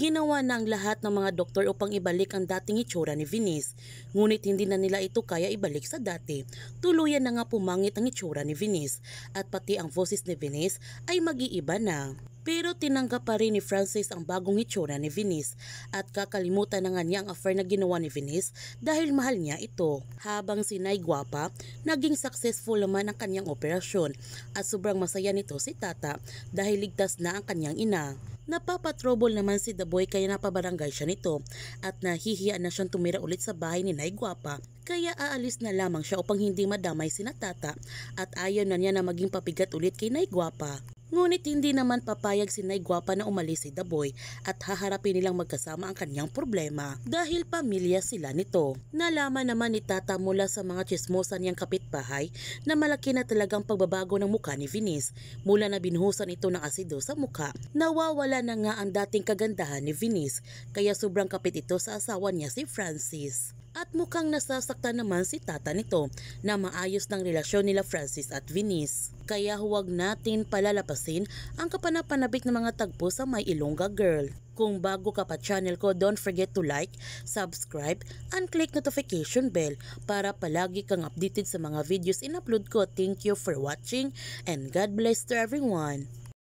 Ginawa na ang lahat ng mga doktor upang ibalik ang dating itsura ni Venice, ngunit hindi na nila ito kaya ibalik sa dati. Tuluyan na nga pumangit ang itsura ni Venice at pati ang boses ni Venice ay mag-iiba na. Pero tinanggap pa rin ni Francis ang bagong itsura ni Venice at kakalimutan na nga niya ang affair na ginawa ni Venice dahil mahal niya ito. Habang si Nay Guapa, naging successful naman ang kanyang operasyon at sobrang masaya nito si Tata dahil ligtas na ang kanyang ina. Napapatrobol naman si The Boy kaya napabarangay siya nito at nahihiya na siyang tumira ulit sa bahay ni Nay Guapa. Kaya aalis na lamang siya upang hindi madamay sina Tata at ayaw na niya na maging papigat ulit kay Nay Guapa. Ngunit hindi naman papayag si Nay Guapa na umalis si The Boy at haharapin nilang magkasama ang kanyang problema dahil pamilya sila nito. Nalaman naman ni Tata mula sa mga chismosan niyang kapitbahay na malaki na talagang pagbabago ng mukha ni Venice mula na binuhusan ito ng asido sa mukha. Nawawala na nga ang dating kagandahan ni Venice kaya sobrang kapit ito sa asawa niya si Francis. At mukhang nasasaktan naman si Tata nito na maayos ng relasyon nila Francis at Venice. Kaya huwag natin palalapasin ang kapanapanabik ng mga tagpo sa My Ilongga Girl. Kung bago ka pa channel ko, don't forget to like, subscribe, and click notification bell para palagi kang updated sa mga videos in-upload ko. Thank you for watching and God bless to everyone.